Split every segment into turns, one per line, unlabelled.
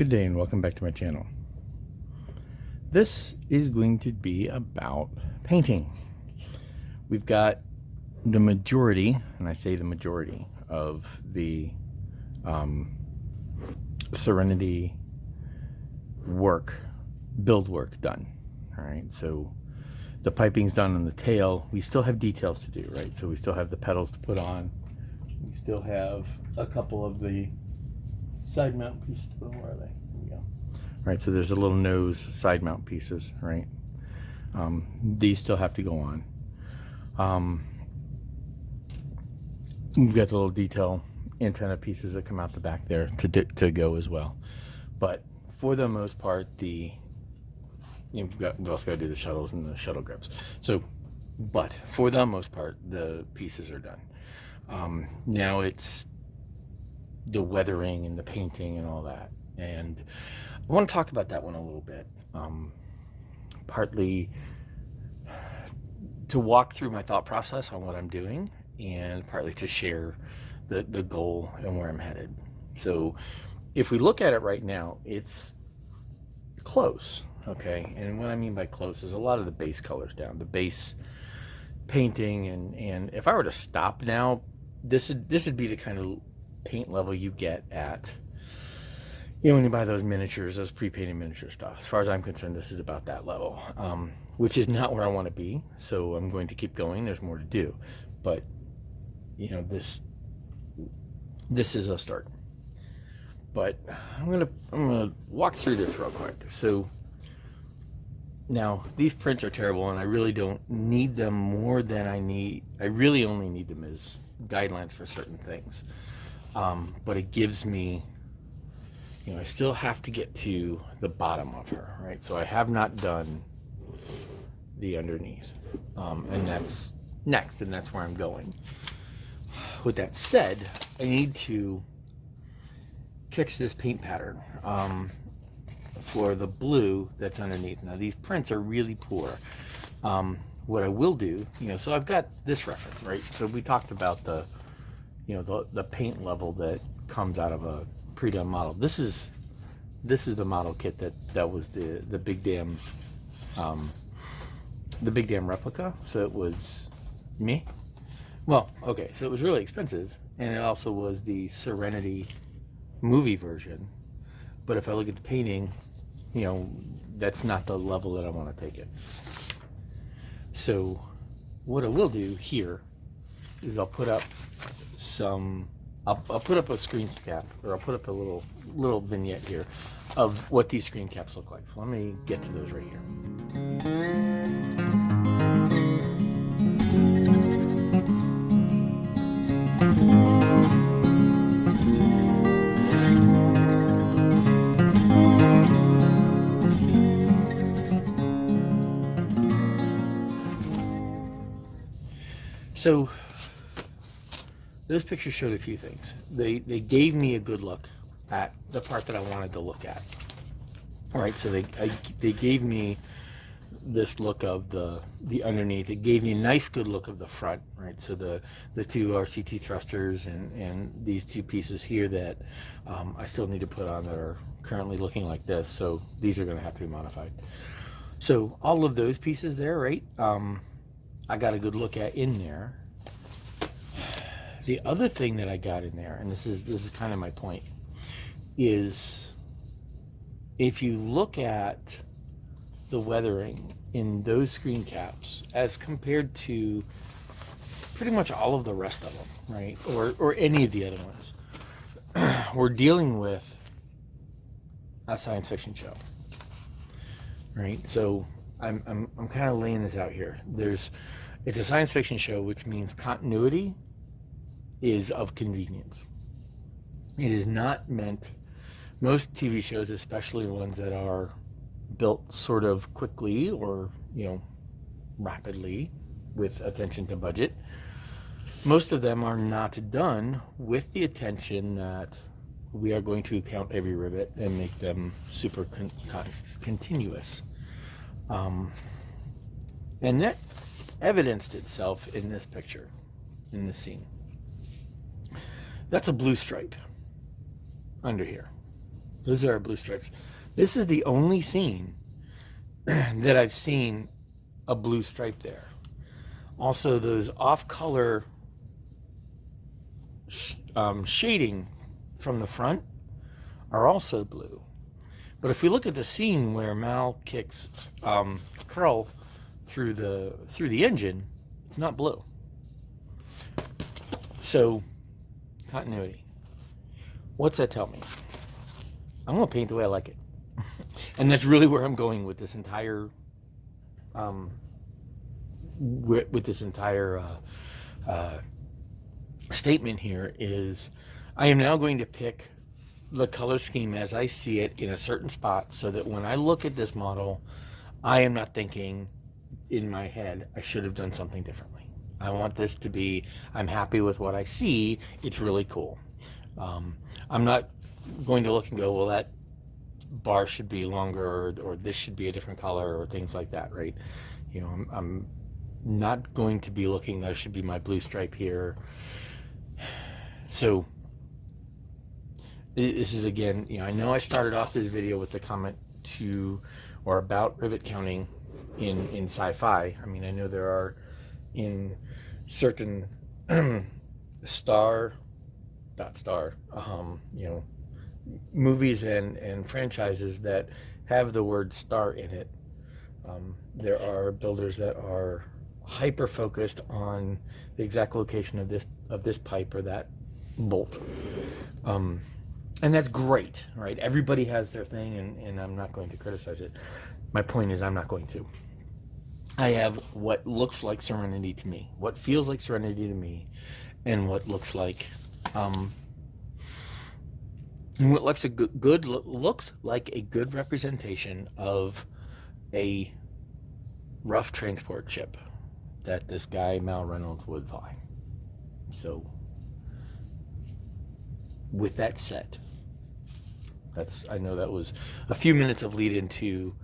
Good day and welcome back to my channel. This is going to be about painting. We've got the majority, and I say the majority, of the Serenity build work done. All right, so the piping's done on the tail. We still have details to do, right? So we still have the pedals to put on. We still have a couple of the side mount pieces to put on. Where are they? Here we go. Right, so there's a little nose side mount pieces, right? These still have to go on. We've got the little detail antenna pieces that come out the back there to go as well. But for the most part, we've also got to do the shuttles and the shuttle grips. But for the most part, the pieces are done. Now it's the weathering and the painting and all that, and I want to talk about that one a little bit, partly to walk through my thought process on what I'm doing, and partly to share the goal and where I'm headed. So if we look at it right now, it's close, okay? And what I mean by close is a lot of the base colors down, the base painting, and if I were to stop now, this would be the kind of paint level you get at, when you buy those miniatures, those pre-painted miniature stuff. As far as I'm concerned, this is about that level, which is not where I want to be. So I'm going to keep going. There's more to do, but this is a start. But I'm gonna walk through this real quick. So now these prints are terrible, and I really don't need them more than I need. I really only need them as guidelines for certain things. But it gives me, I still have to get to the bottom of her, right? So I have not done the underneath, and that's next, and that's where I'm going. With that said, I need to catch this paint pattern for the blue that's underneath. Now these prints are really poor. What I will do, so I've got this reference, right? So we talked about the paint level that comes out of a pre-done model. This is the model kit that was the big damn replica. So it was me. Well, okay, so it was really expensive, and it also was the Serenity movie version. But if I look at the painting, that's not the level that I want to take it. So what I will do here is I'll put up I'll put up a screen cap, or I'll put up a little vignette here of what these screen caps look like. So let me get to those right here. So those pictures showed a few things. They gave me a good look at the part that I wanted to look at. All right, so they gave me this look of the underneath. It gave me a nice good look of the front, right? So the two RCT thrusters and these two pieces here that I still need to put on that are currently looking like this. So these are going to have to be modified. So all of those pieces there, right? I got a good look at in there. The other thing that I got in there, and this is kind of my point, is if you look at the weathering in those screen caps as compared to pretty much all of the rest of them, right, or any of the other ones, we're dealing with a science fiction show, right? So I'm kind of laying this out here. It's a science fiction show, which means continuity is of convenience. It is not meant, most TV shows, especially ones that are built sort of quickly or rapidly with attention to budget, most of them are not done with the attention that we are going to count every rivet and make them super continuous. And that evidenced itself in this picture, in this scene. That's a blue stripe under here. Those are our blue stripes. This is the only scene that I've seen a blue stripe there. Also, those off-color shading from the front are also blue. But if we look at the scene where Mal kicks Curl through the engine, it's not blue. So, continuity. What's that tell me? I'm going to paint the way I like it. And that's really where I'm going with this entire statement here is I am now going to pick the color scheme as I see it in a certain spot so that when I look at this model, I am not thinking in my head, I should have done something differently. I want this to be, I'm happy with what I see. It's really cool. I'm not going to look and go, well, that bar should be longer or this should be a different color or things like that, right? You know, I'm not going to be looking, there should be my blue stripe here. So this is, again, you know, I know I started off this video with the comment to or about rivet counting in sci-fi. I mean, I know there are in certain you know, movies and franchises that have the word star in it. There are builders that are hyper focused on the exact location of this pipe or that bolt. And that's great, right? Everybody has their thing, and I'm not going to criticize it. My point is I'm not going to. I have what looks like Serenity to me, what feels like Serenity to me, and what looks like looks like a good representation of a rough transport ship that this guy Mal Reynolds would fly. So, with that said, I know that was a few minutes of lead into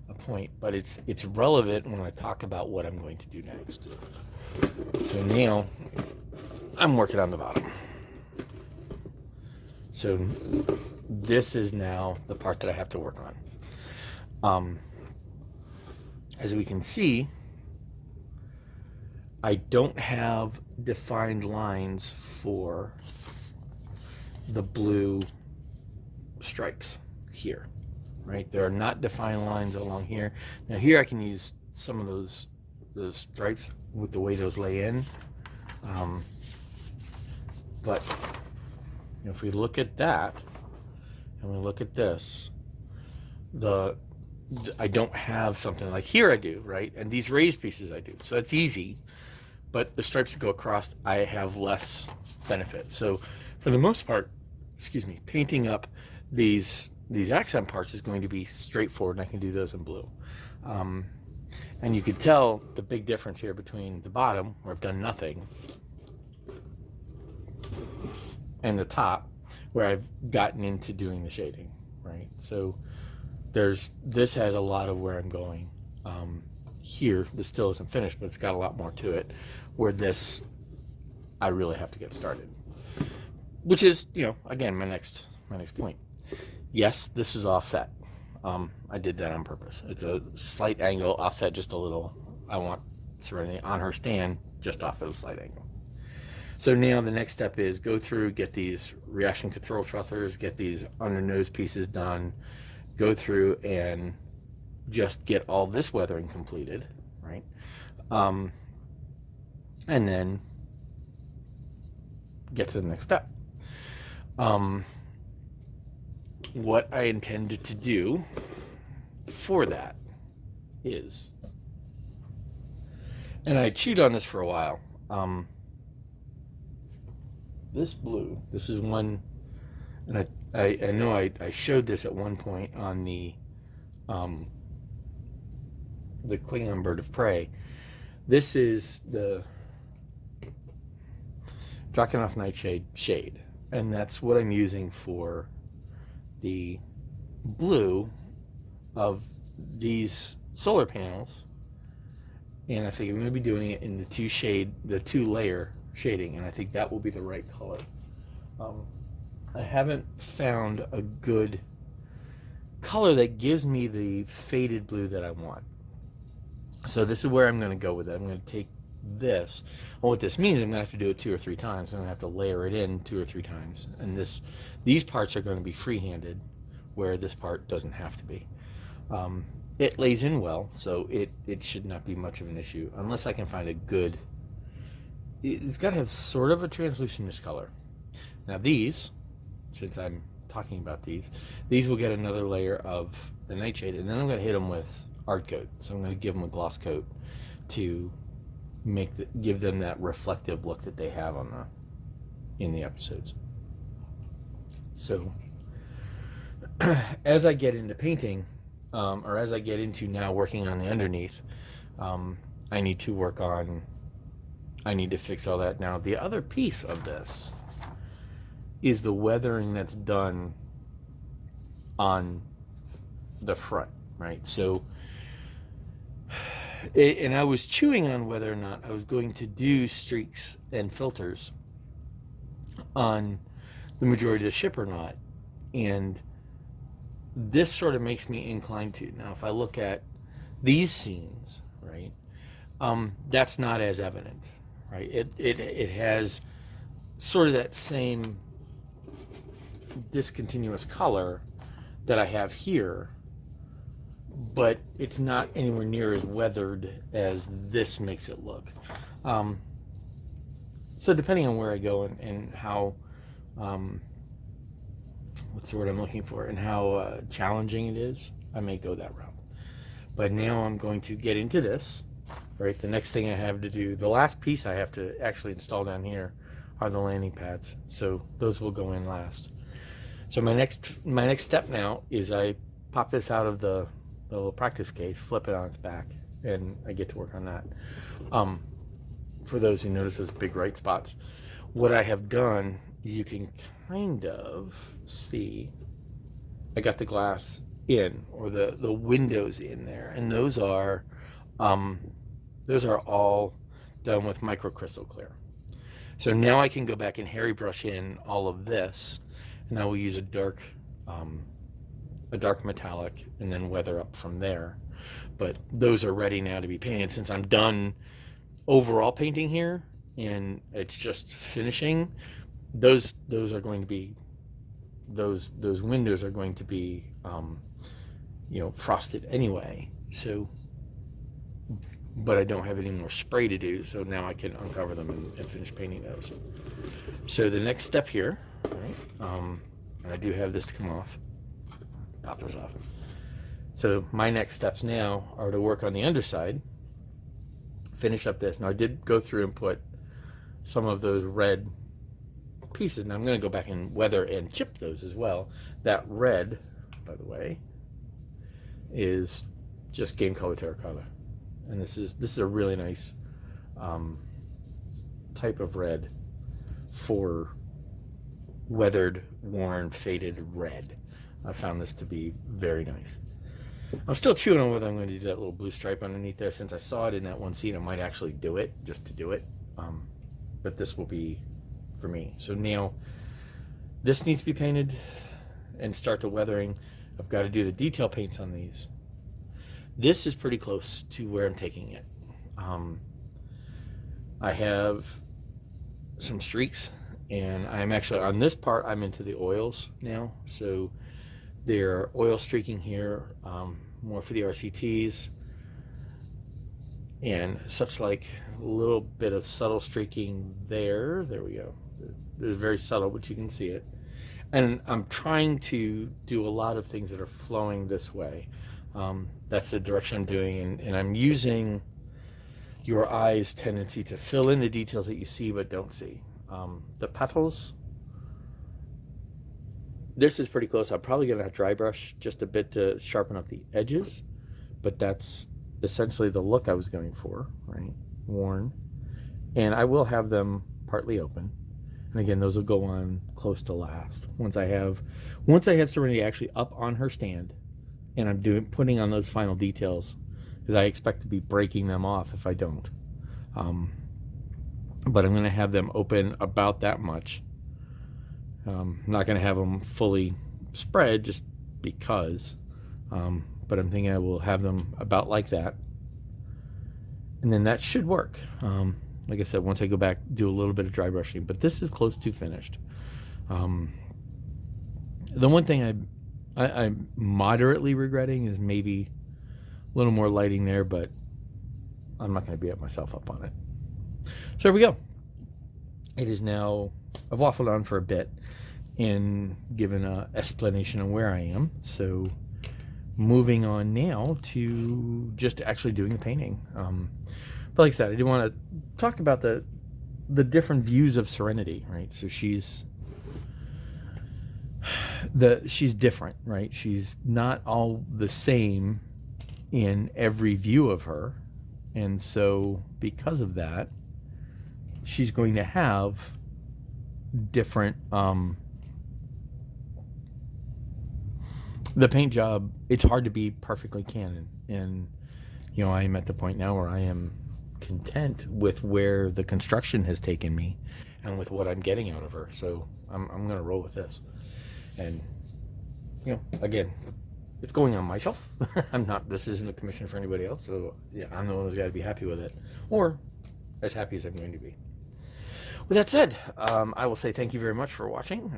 a point, but it's relevant when I talk about what I'm going to do next. So now I'm working on the bottom. So this is now the part that I have to work on. As we can see, I don't have defined lines for the blue stripes here, right? There are not defined lines along here. Now here I can use some of those stripes with the way those lay in. But you know, if we look at that and we look at this, I don't have something like here I do, right? And these raised pieces I do. So that's easy. But the stripes that go across, I have less benefit. So for the most part, painting up these accent parts is going to be straightforward, and I can do those in blue. And you could tell the big difference here between the bottom, where I've done nothing, and the top, where I've gotten into doing the shading, right? So this has a lot of where I'm going. Here, this still isn't finished, but it's got a lot more to it, where this, I really have to get started. Which is, you know, again, my next point. Yes, this is offset. I did that on purpose. It's a slight angle, offset just a little. I want Serenity on her stand just off of a slight angle. So now the next step is go through, get these reaction control truthers, get these under nose pieces done, go through and just get all this weathering completed, right? And then get to the next step. What I intended to do for that is, and I chewed on this for a while, this blue, this is one, and I know I showed this at one point on the Klingon Bird of Prey. This is the Drakenhof Nightshade shade, and that's what I'm using for the blue of these solar panels. And I think I'm going to be doing it in the two layer shading, and I think that will be the right color. I haven't found a good color that gives me the faded blue that I want. So this is where I'm going to go with it. I'm going to take this. Well, what this means, I'm going to have to do it 2 or 3 times. I'm going to have to layer it in 2 or 3 times. And these parts are going to be free-handed, where this part doesn't have to be. It lays in well, so it should not be much of an issue, unless I can find a good... It's got to have sort of a translucentness color. Now these, since I'm talking about these will get another layer of the nightshade, and then I'm going to hit them with art coat. So I'm going to give them a gloss coat to give them that reflective look that they have in the episodes. So as I get into painting, or as I get into now working on the underneath, I need to fix all that. Now the other piece of this is the weathering that's done on the front, right? So, and I was chewing on whether or not I was going to do streaks and filters on the majority of the ship or not. And this sort of makes me inclined to. Now, if I look at these scenes, right, that's not as evident, right? It has sort of that same discontinuous color that I have here, but it's not anywhere near as weathered as this makes it look. So depending on where I go and how, what's the word I'm looking for, and how challenging it is, I may go that route. But now I'm going to get into this, right? The next thing I have to do, the last piece I have to actually install down here are the landing pads. So those will go in last. So my next step now is I pop this out of the little practice case, flip it on its back, and I get to work on that. For those who notice those big white spots, what I have done is you can kind of see I got the glass in, or the windows in there, and those are all done with microcrystal clear. So now I can go back and hairy brush in all of this, and I will use a dark metallic and then weather up from there. But those are ready now to be painted. Since I'm done overall painting here and it's just finishing, those are going to be, those windows are going to be frosted anyway. So, but I don't have any more spray to do, so now I can uncover them and finish painting those. So the next step here, right, and I do have this to come off. Pop this off. So my next steps now are to work on the underside, finish up this. Now I did go through and put some of those red pieces. Now I'm going to go back and weather and chip those as well. That red, by the way, is just game color terracotta, and this is a really nice type of red for weathered, worn, faded red. I found this to be very nice. I'm still chewing on whether I'm going to do that little blue stripe underneath there. Since I saw it in that one scene, I might actually do it just to do it. But this will be for me. So now this needs to be painted and start the weathering. I've got to do the detail paints on these. This is pretty close to where I'm taking it. I have some streaks, and I'm actually on this part, I'm into the oils now. So they're oil streaking here, more for the RCTs, and such like a little bit of subtle streaking there. There we go. It's very subtle, but you can see it. And I'm trying to do a lot of things that are flowing this way. That's the direction I'm doing, and I'm using your eye's tendency to fill in the details that you see but don't see. The petals, this is pretty close. I'm probably going to dry brush just a bit to sharpen up the edges, but that's essentially the look I was going for, right? Worn. And I will have them partly open. And again, those will go on close to last. Once I have Serenity actually up on her stand, and I'm putting on those final details, because I expect to be breaking them off if I don't. But I'm going to have them open about that much. I'm not going to have them fully spread just because But I'm thinking I will have them about like that. And then that should work. Like I said, once I go back, do a little bit of dry brushing. But this is close to finished. The one thing I'm moderately regretting is maybe a little more lighting there, but I'm not going to beat myself up on it. So there we go. It is now, I've waffled on for a bit and given an explanation of where I am. So moving on now to just actually doing the painting. But like I said, I do want to talk about the different views of Serenity, right? So she's different, right? She's not all the same in every view of her. And so because of that, she's going to have different, the paint job, it's hard to be perfectly canon. And, you know, I am at the point now where I am content with where the construction has taken me and with what I'm getting out of her. So I'm going to roll with this. And, you know, again, it's going on my shelf. This isn't a commission for anybody else. So yeah, I'm the one who's got to be happy with it, or as happy as I'm going to be. With that said, I will say thank you very much for watching.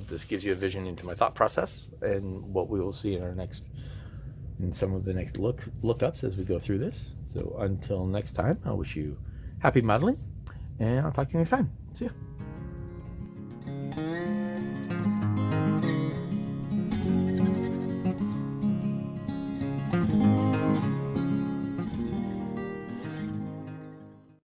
This gives you a vision into my thought process and what we will see in some of the next lookups as we go through this. So until next time, I wish you happy modeling, and I'll talk to you next time. See ya.